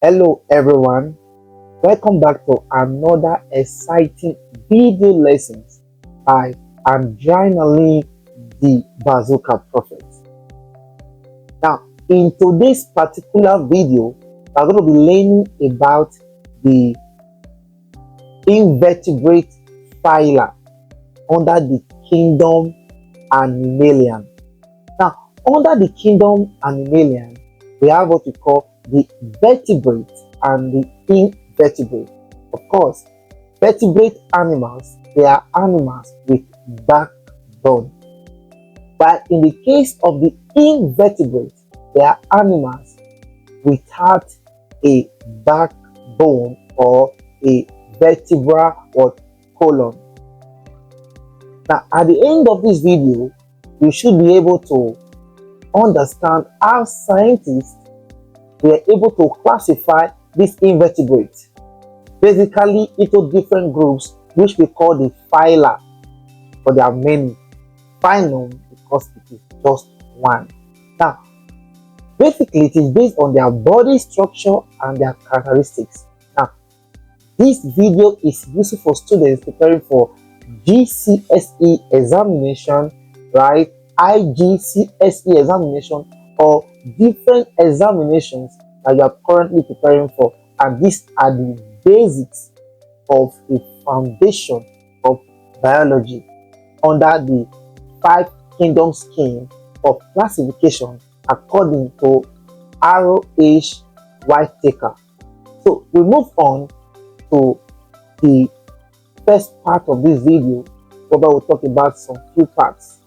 Hello everyone, welcome back to another exciting video lessons by adrenaline the Bazooka Prophet. Now, in today's particular video, we're going to be learning about the invertebrate Phyla under the kingdom Animalian. Now, under the kingdom Animalian, we have what we call the vertebrate and the invertebrate. Of course, vertebrate animals, they are animals with backbone. But in the case of the invertebrate, they are animals without a backbone or a vertebral or column. Now, at the end of this video, you should be able to understand how scientists were able to classify these invertebrates basically into different groups, which we call the phyla, but there are many. Phylum because it is just one. Now, basically, it is based on their body structure and their characteristics. Now, this video is useful for students preparing for GCSE examination, right? IGCSE examination, or different examinations that you are currently preparing for, and these are the basics of the foundation of biology under the 5 kingdom scheme of classification according to ROH Whitaker. So we move on to the first part of this video, where we'll talk about some few parts,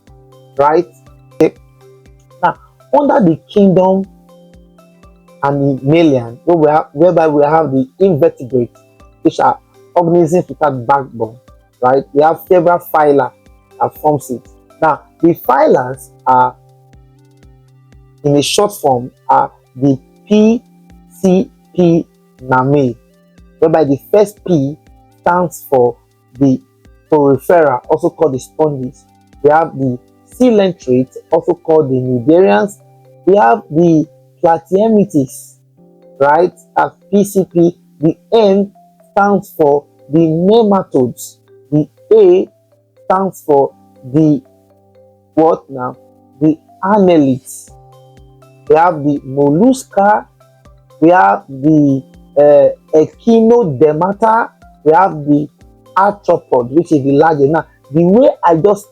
right? Okay. Now, under the kingdom Animalian, whereby we have the invertebrates, which are organisms without backbone, right? We have several phyla that forms it. Now, the phylas are, in a short form, are the PCP Name, whereby the first P stands for the Porifera, also called the sponges. We have the Coelenterates, also called the Cnidarians. We have the Platyhelminthes, right, as PCP. The N stands for the nematodes. The A stands for the what now? The annelids. We have the mollusca. We have the echinodermata. We have the arthropod, which is the largest. Now, the way I just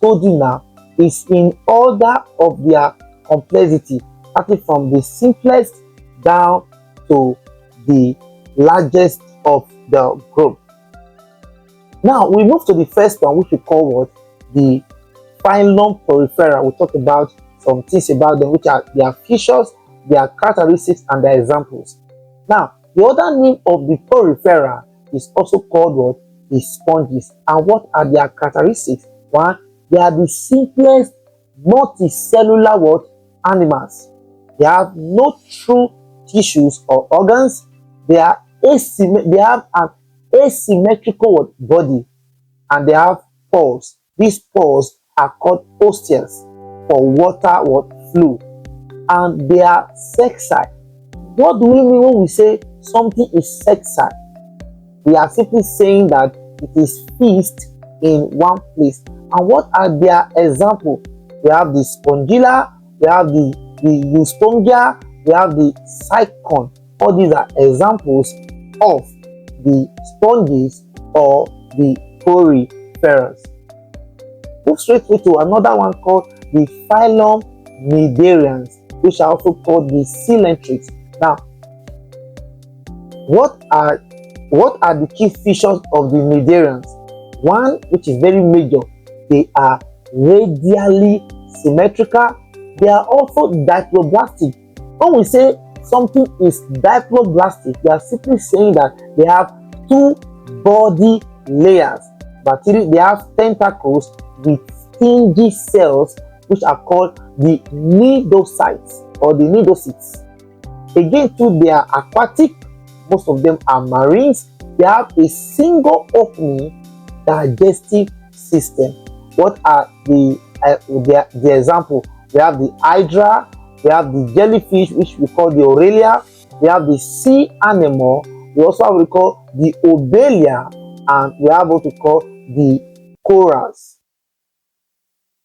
told you now is in order of their complexity, starting from the simplest down to the largest of the group. Now we move to the first one, which we call what? The phylum Porifera. We'll talk about some things about them, which are their features, their characteristics, and their examples. Now, the other name of the Porifera is also called what? The sponges. And what are their characteristics? One, they are the simplest multicellular what? Animals. They have no true tissues or organs. They have an asymmetrical body, and they have pores. These pores are called ostials for water flow, and they are sexile. What do we mean when we say something is sexile? We are simply saying that it is fixed in one place. And what are their examples? We have the spongilla, we have the euspongia, we have the cycon. All these are examples of the sponges or the poriferas. Move straight to another one called the phylum Cnidarians, which are also called the Coelenterates. Now, what are the key features of the Cnidarians? One, which is very major, they are radially symmetrical. They are also diploblastic. When we say something is diploblastic, we are simply saying that they have 2 body layers. But they have tentacles with stingy cells, which are called the cnidocytes or the cnidocytes. Again, too, they are aquatic. Most of them are marines. They have a single opening digestive system. What are the example? We have the hydra, we have the jellyfish, which we call the Aurelia, we have the sea anemone, we also have what we call the obelia, and we have what we call the corals.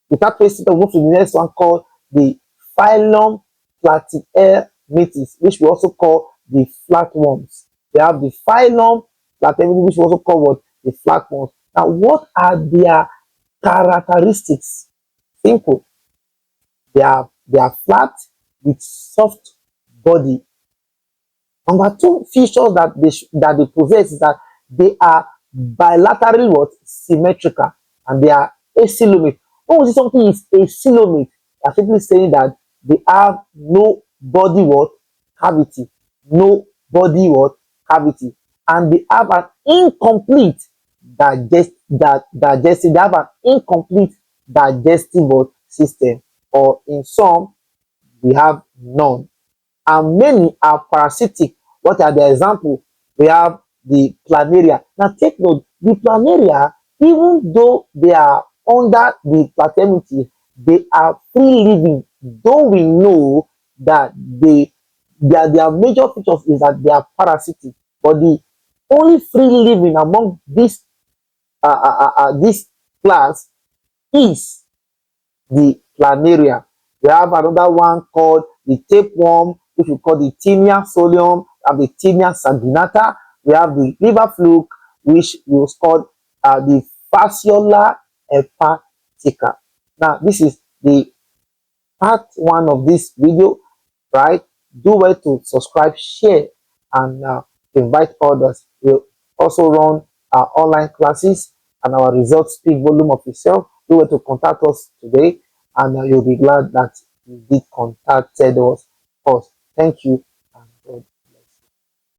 Without wasting time, we move to the next one called the phylum Platyhelminthes, which we also call the flatworms. We have the phylum Platyhelminthes, which we also call what? The flatworms. Now, what are their characteristics? Simple. They are flat with soft body. Number two features that they possess is that they are bilaterally what? Symmetrical, and they are acoelomate. When we say something is acoelomate, they are simply saying that they have no body what? Cavity. No body what? Cavity. And they have an incomplete digestive. They have an incomplete digestive what? System. Or in some, we have none. And many are parasitic. What are the examples? We have the planaria. Now take note, the planaria, even though they are under the Platyhelminthes, they are free living. Though we know that their major features is that they are parasitic, but the only free living among this class is the planaria. We have another one called the tapeworm, which we call the Tinea solium. We have the Tinea sanguinata. We have the liver fluke, which was called the Fasciola hepatica. Now, this is the part one of this video, right? Do well to subscribe, share, and invite others. We'll also run our online classes and our results speak volume of yourself. Do well to contact us today, and you'll be glad that you did contacted us. Thank you.